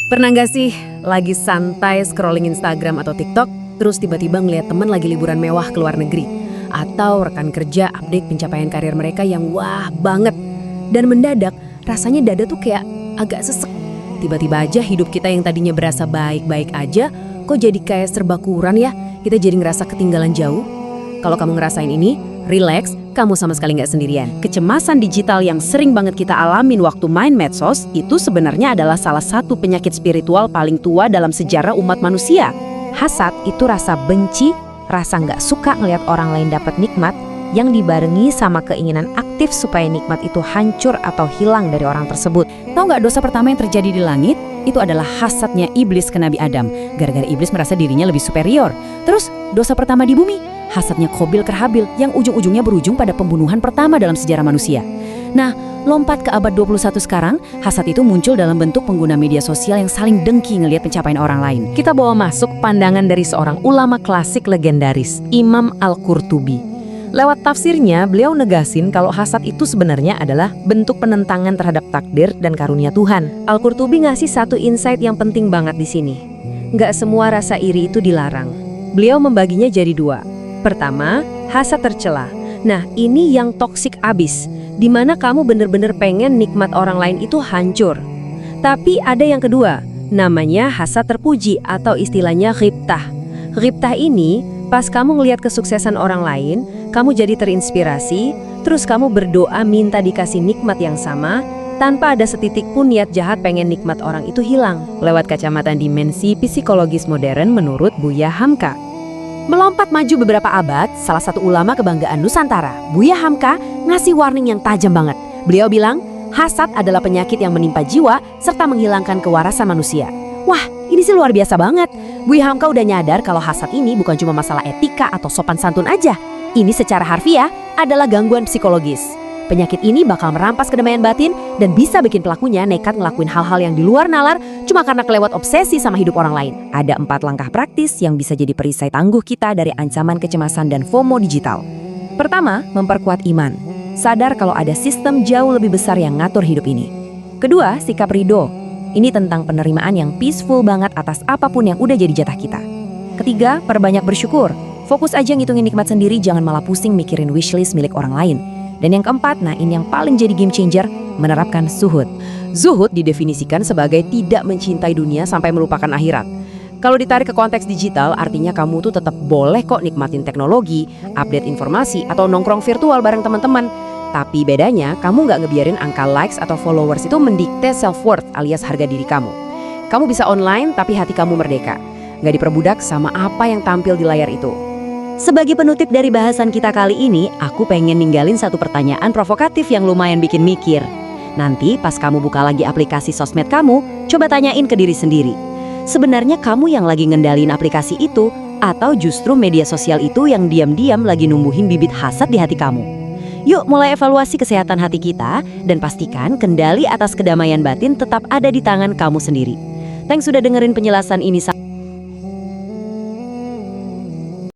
Pernah nggak sih lagi santai scrolling Instagram atau TikTok, terus tiba-tiba ngeliat temen lagi liburan mewah ke luar negeri? Atau rekan kerja update pencapaian karir mereka yang wah banget. Dan mendadak rasanya dada tuh kayak agak sesek. Tiba-tiba aja hidup kita yang tadinya berasa baik-baik aja, kok jadi kayak serba kurang ya? Kita jadi ngerasa ketinggalan jauh. Kalau kamu ngerasain ini, relax, kamu sama sekali nggak sendirian. Kecemasan digital yang sering banget kita alamin waktu main medsos, itu sebenarnya adalah salah satu penyakit spiritual paling tua dalam sejarah umat manusia. Hasad itu rasa benci, rasa nggak suka ngelihat orang lain dapat nikmat, yang dibarengi sama keinginan aktif supaya nikmat itu hancur atau hilang dari orang tersebut. Tahu nggak dosa pertama yang terjadi di langit? Itu adalah hasadnya iblis ke Nabi Adam. Gara-gara iblis merasa dirinya lebih superior. Terus dosa pertama di bumi, hasadnya Qabil ke Habil yang ujung-ujungnya berujung pada pembunuhan pertama dalam sejarah manusia. Nah, lompat ke abad 21 sekarang, hasad itu muncul dalam bentuk pengguna media sosial yang saling dengki ngelihat pencapaian orang lain. Kita bawa masuk pandangan dari seorang ulama klasik legendaris, Imam Al-Qurtubi. Lewat tafsirnya, beliau negasin kalau hasad itu sebenarnya adalah bentuk penentangan terhadap takdir dan karunia Tuhan. Al-Qurtubi ngasih satu insight yang penting banget di sini. Nggak semua rasa iri itu dilarang. Beliau membaginya jadi dua. Pertama, hasad tercela. Nah, ini yang toksik abis, di mana kamu bener-bener pengen nikmat orang lain itu hancur. Tapi ada yang kedua, namanya hasad terpuji atau istilahnya ghibtah. Ghibtah ini, pas kamu ngelihat kesuksesan orang lain, kamu jadi terinspirasi, terus kamu berdoa minta dikasih nikmat yang sama, tanpa ada setitik pun niat jahat pengen nikmat orang itu hilang. Lewat kacamata dimensi psikologis modern menurut Buya Hamka. Melompat maju beberapa abad, salah satu ulama kebanggaan Nusantara, Buya Hamka, ngasih warning yang tajam banget. Beliau bilang, hasad adalah penyakit yang menimpa jiwa serta menghilangkan kewarasan manusia. Wah, ini sih luar biasa banget. Buya Hamka udah nyadar kalau hasad ini bukan cuma masalah etika atau sopan santun aja. Ini secara harfiah adalah gangguan psikologis. Penyakit ini bakal merampas kedamaian batin dan bisa bikin pelakunya nekat ngelakuin hal-hal yang di luar nalar cuma karena kelewat obsesi sama hidup orang lain. Ada 4 langkah praktis yang bisa jadi perisai tangguh kita dari ancaman kecemasan dan FOMO digital. Pertama, memperkuat iman. Sadar kalau ada sistem jauh lebih besar yang ngatur hidup ini. Kedua, sikap ridho. Ini tentang penerimaan yang peaceful banget atas apapun yang udah jadi jatah kita. Ketiga, perbanyak bersyukur. Fokus aja ngitungin nikmat sendiri, jangan malah pusing mikirin wishlist milik orang lain. Dan yang keempat, nah ini yang paling jadi game changer, menerapkan zuhud. Zuhud didefinisikan sebagai tidak mencintai dunia sampai melupakan akhirat. Kalau ditarik ke konteks digital, artinya kamu tuh tetap boleh kok nikmatin teknologi, update informasi, atau nongkrong virtual bareng teman-teman. Tapi bedanya, kamu nggak ngebiarin angka likes atau followers itu mendikte self-worth alias harga diri kamu. Kamu bisa online, tapi hati kamu merdeka. Nggak diperbudak sama apa yang tampil di layar itu. Sebagai penutup dari bahasan kita kali ini, aku pengen ninggalin satu pertanyaan provokatif yang lumayan bikin mikir. Nanti pas kamu buka lagi aplikasi sosmed kamu, coba tanyain ke diri sendiri. Sebenarnya kamu yang lagi ngendalin aplikasi itu, atau justru media sosial itu yang diam-diam lagi numbuhin bibit hasad di hati kamu? Yuk mulai evaluasi kesehatan hati kita, dan pastikan kendali atas kedamaian batin tetap ada di tangan kamu sendiri. Thanks sudah dengerin penjelasan ini.